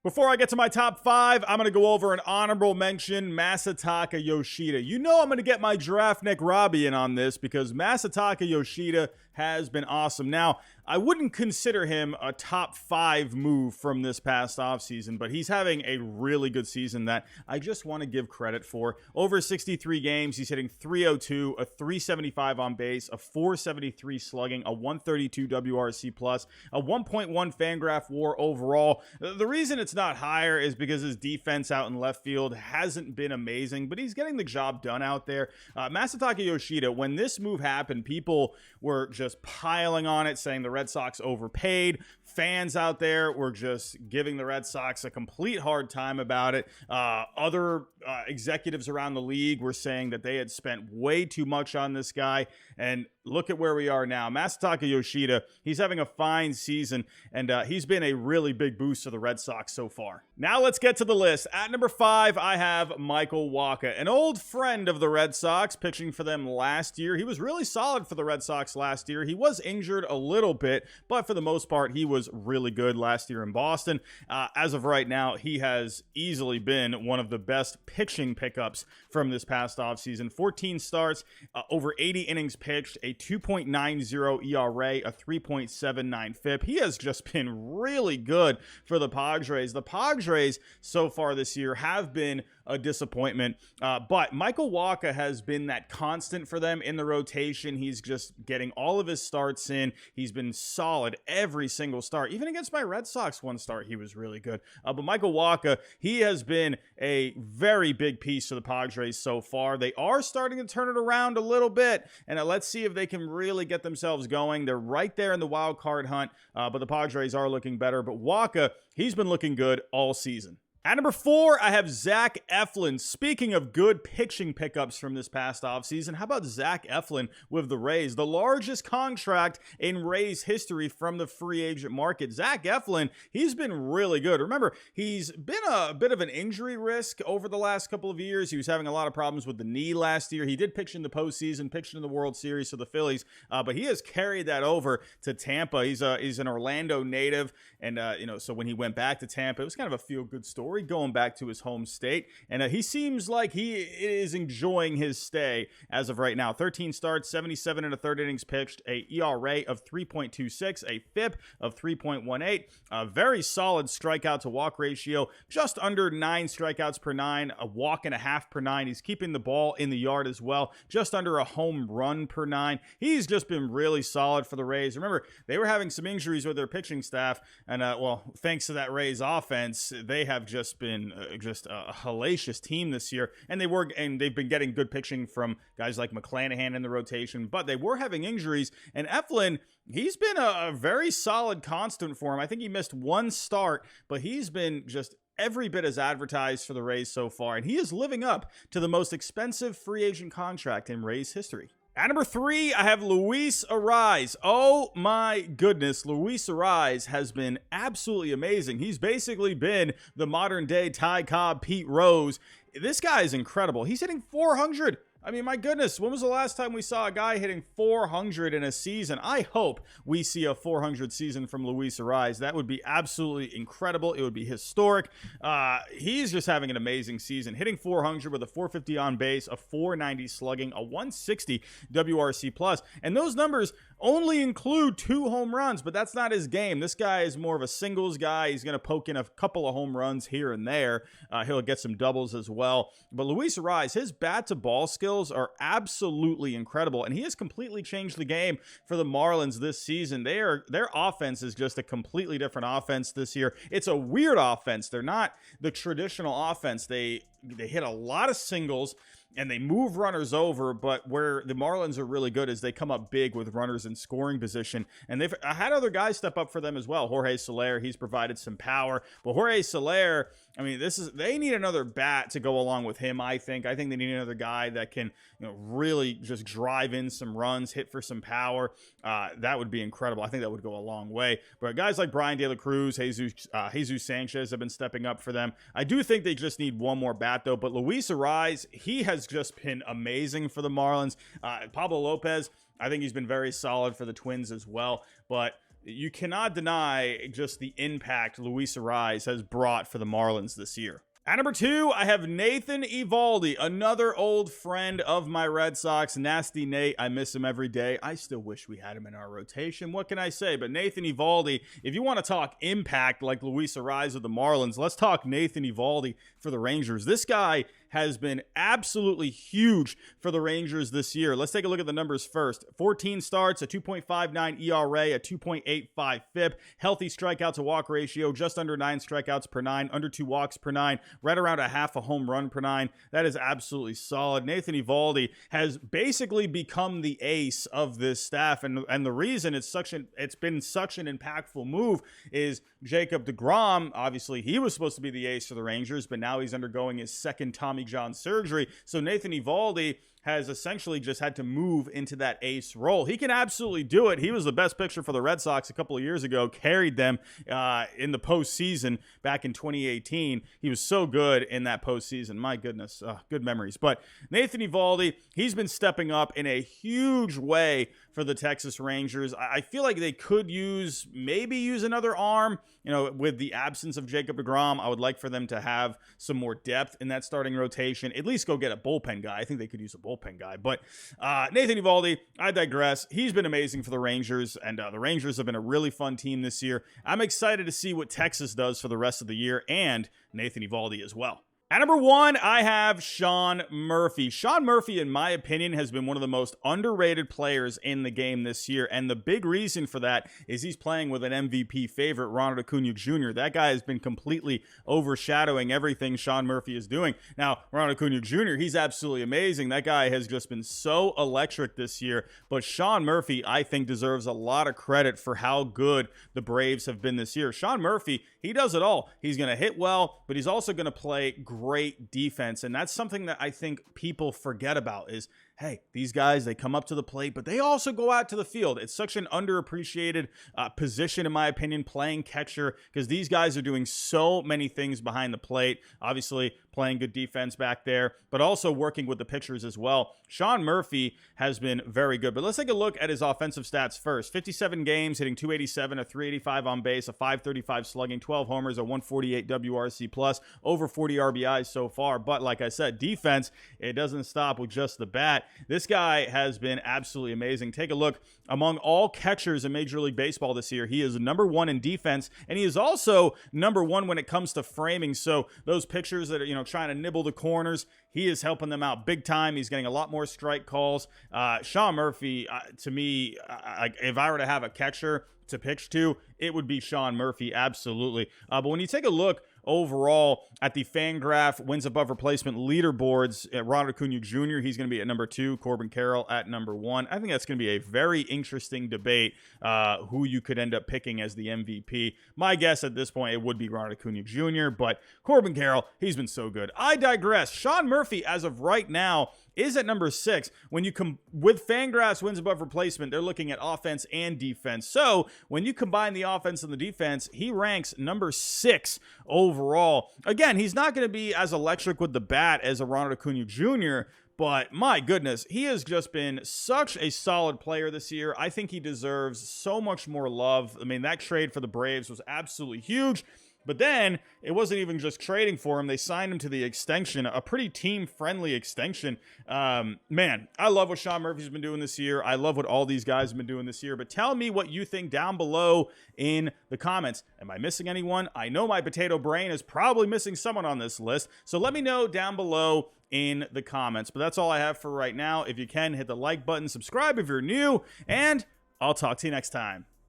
Before I get to my top five, I'm going to go over an honorable mention, Masataka Yoshida. You know I'm going to get my Giraffe Neck Robbie in on this because Masataka Yoshida has been awesome. Now, I wouldn't consider him a top five move from this past offseason, but he's having a really good season that I just want to give credit for. Over 63 games, he's hitting .302, a .375 on base, a .473 slugging, a .132 WRC+, a 1.1 Fangraph WAR overall. The reason it's not higher is because his defense out in left field hasn't been amazing, but he's getting the job done out there. Masataka Yoshida, when this move happened, people were just piling on it, saying the Red Sox overpaid. Fans out there were just giving the Red Sox a complete hard time about it. Other executives around the league were saying that they had spent way too much on this guy, and look at where we are now. Masataka Yoshida, he's having a fine season, and he's been a really big boost to the Red Sox so far. Now let's get to the list. At number 5, I have Michael Wacha, an old friend of the Red Sox, pitching for them last year. He was really solid for the Red Sox last year. He was injured a little bit, but for the most part, he was really good last year in Boston. As of right now, he has easily been one of the best pitching pickups from this past offseason. 14 starts, over 80 innings pitched, a 2.90 ERA, a 3.79 FIP. He has just been really good for the Padres. The Padres so far this year have been a disappointment, but Michael Wacha has been that constant for them in the rotation. He's just getting all of his starts in. He's been solid every single start. Even against my Red Sox one start, he was really good. But Michael Wacha, he has been a very big piece to the Padres so far. They are starting to turn it around a little bit, and let's see if they can really get themselves going. They're right there in the wild card hunt, but the Padres are looking better. But Wacha, he's been looking good all season. At number 4, I have Zac Eflin. Speaking of good pitching pickups from this past offseason, how about Zac Eflin with the Rays? The largest contract in Rays history from the free agent market. Zac Eflin, he's been really good. Remember, he's been a bit of an injury risk over the last couple of years. He was having a lot of problems with the knee last year. He did pitch in the postseason, pitched in the World Series for the Phillies, but he has carried that over to Tampa. He's an Orlando native, and so when he went back to Tampa, it was kind of a feel-good story going back to his home state, and he seems like he is enjoying his stay as of right now. 13 starts, 77 and a third innings pitched, a ERA of 3.26, a FIP of 3.18, a very solid strikeout to walk ratio, just under 9 strikeouts per 9, a walk and a half per 9. He's keeping the ball in the yard as well, just under a home run per 9. He's just been really solid for the Rays. Remember, they were having some injuries with their pitching staff, and thanks to that Rays offense, they have just been just a hellacious team this year, and they've been getting good pitching from guys like McClanahan in the rotation, but they were having injuries, and Eflin, he's been a very solid constant for him. I think he missed one start, but he's been just every bit as advertised for the Rays so far, and he is living up to the most expensive free agent contract in Rays history. At number 3, I have Luis Arraez. Oh my goodness, Luis Arraez has been absolutely amazing. He's basically been the modern day Ty Cobb, Pete Rose. This guy is incredible. He's hitting .400. I mean, my goodness, when was the last time we saw a guy hitting .400 in a season? I hope we see a .400 season from Luis Arraez. That would be absolutely incredible. It would be historic. He's just having an amazing season, hitting .400 with a .450 on base, a .490 slugging, a .160 WRC+. And those numbers only include 2 home runs, but that's not his game. This guy is more of a singles guy. He's going to poke in a couple of home runs here and there. He'll get some doubles as well. But Luis Arraez, his bat-to-ball skills are absolutely incredible, and he has completely changed the game for the Marlins this season. Their offense is just a completely different offense this year. It's a weird offense. They're not the traditional offense. They hit a lot of singles, and they move runners over, but where the Marlins are really good is they come up big with runners in scoring position, and they've had other guys step up for them as well. Jorge Soler, he's provided some power, but Jorge Soler, I mean, they need another bat to go along with him, I think. I think they need another guy that can really just drive in some runs, hit for some power. That would be incredible. I think that would go a long way. But guys like Brian De La Cruz, Jesus Sanchez have been stepping up for them. I do think they just need one more bat, though. But Luis Arraez, he has just been amazing for the Marlins. Pablo Lopez, I think he's been very solid for the Twins as well. But you cannot deny just the impact Luis Arraez has brought for the Marlins this year. At number 2, I have Nathan Eovaldi, another old friend of my Red Sox. Nasty Nate, I miss him every day. I still wish we had him in our rotation. What can I say? But Nathan Eovaldi, if you want to talk impact like Luis Arraez of the Marlins, let's talk Nathan Eovaldi for the Rangers. This guy has been absolutely huge for the Rangers this year. Let's take a look at the numbers first. 14 starts, a 2.59 ERA, a 2.85 FIP, healthy strikeout to walk ratio, just under 9 strikeouts per 9, under 2 walks per 9, right around a half a home run per 9. That is absolutely solid. Nathan Eovaldi has basically become the ace of this staff, and the reason it's been such an impactful move is Jacob deGrom. Obviously, he was supposed to be the ace for the Rangers, but now he's undergoing his second Tommy John surgery. So Nathan Eovaldi has essentially just had to move into that ace role. He can absolutely do it. He was the best pitcher for the Red Sox a couple of years ago, carried them in the postseason back in 2018. He was so good in that postseason. My goodness, good memories. But Nathan Eovaldi, he's been stepping up in a huge way for the Texas Rangers. I feel like they could maybe use another arm. With the absence of Jacob deGrom, I would like for them to have some more depth in that starting rotation. At least go get a bullpen guy. I think they could use a bullpen guy. But Nathan Eovaldi, I digress. He's been amazing for the Rangers, and the Rangers have been a really fun team this year. I'm excited to see what Texas does for the rest of the year, and Nathan Eovaldi as well. At number 1, I have Sean Murphy. Sean Murphy, in my opinion, has been one of the most underrated players in the game this year, and the big reason for that is he's playing with an MVP favorite, Ronald Acuna Jr. That guy has been completely overshadowing everything Sean Murphy is doing. Now, Ronald Acuna Jr., he's absolutely amazing. That guy has just been so electric this year, but Sean Murphy, I think, deserves a lot of credit for how good the Braves have been this year. Sean Murphy, he does it all. He's going to hit well, but he's also going to play great defense, and that's something that I think people forget about is, hey, these guys, they come up to the plate, but they also go out to the field. It's such an underappreciated position, in my opinion, playing catcher, because these guys are doing so many things behind the plate. Obviously, playing good defense back there, but also working with the pitchers as well. Sean Murphy has been very good, but let's take a look at his offensive stats first. 57 games, hitting .287, a .385 on base, a .535 slugging, 12 homers, a .148 WRC plus, over 40 RBIs so far. But like I said, defense, it doesn't stop with just the bat. This guy has been absolutely amazing. Take a look. Among all catchers in Major League Baseball this year, he is number 1 in defense, and he is also number 1 when it comes to framing. So those pitchers that are, trying to nibble the corners, he is helping them out big time. He's getting a lot more strike calls. Sean Murphy, to me, if I were to have a catcher to pitch to, it would be Sean Murphy, absolutely. But when you take a look overall at the FanGraph wins above replacement leaderboards, Ronald Acuna Jr., he's going to be at number 2, Corbin Carroll at number 1. I think that's going to be a very interesting debate who you could end up picking as the MVP. My guess at this point, it would be Ronald Acuna Jr., but Corbin Carroll, he's been so good. I digress. Sean Murphy, as of right now, is at number 6. When you come with FanGraphs wins above replacement, they're looking at offense and defense. So when you combine the offense and the defense, he ranks number 6 overall. Again, he's not going to be as electric with the bat as a Ronald Acuna Jr., but my goodness, he has just been such a solid player this year. I think he deserves so much more love. I mean, that trade for the Braves was absolutely huge. But then it wasn't even just trading for him. They signed him to the extension, a pretty team-friendly extension. Man, I love what Sean Murphy's been doing this year. I love what all these guys have been doing this year. But tell me what you think down below in the comments. Am I missing anyone? I know my potato brain is probably missing someone on this list. So let me know down below in the comments. But that's all I have for right now. If you can, hit the like button, subscribe if you're new, and I'll talk to you next time.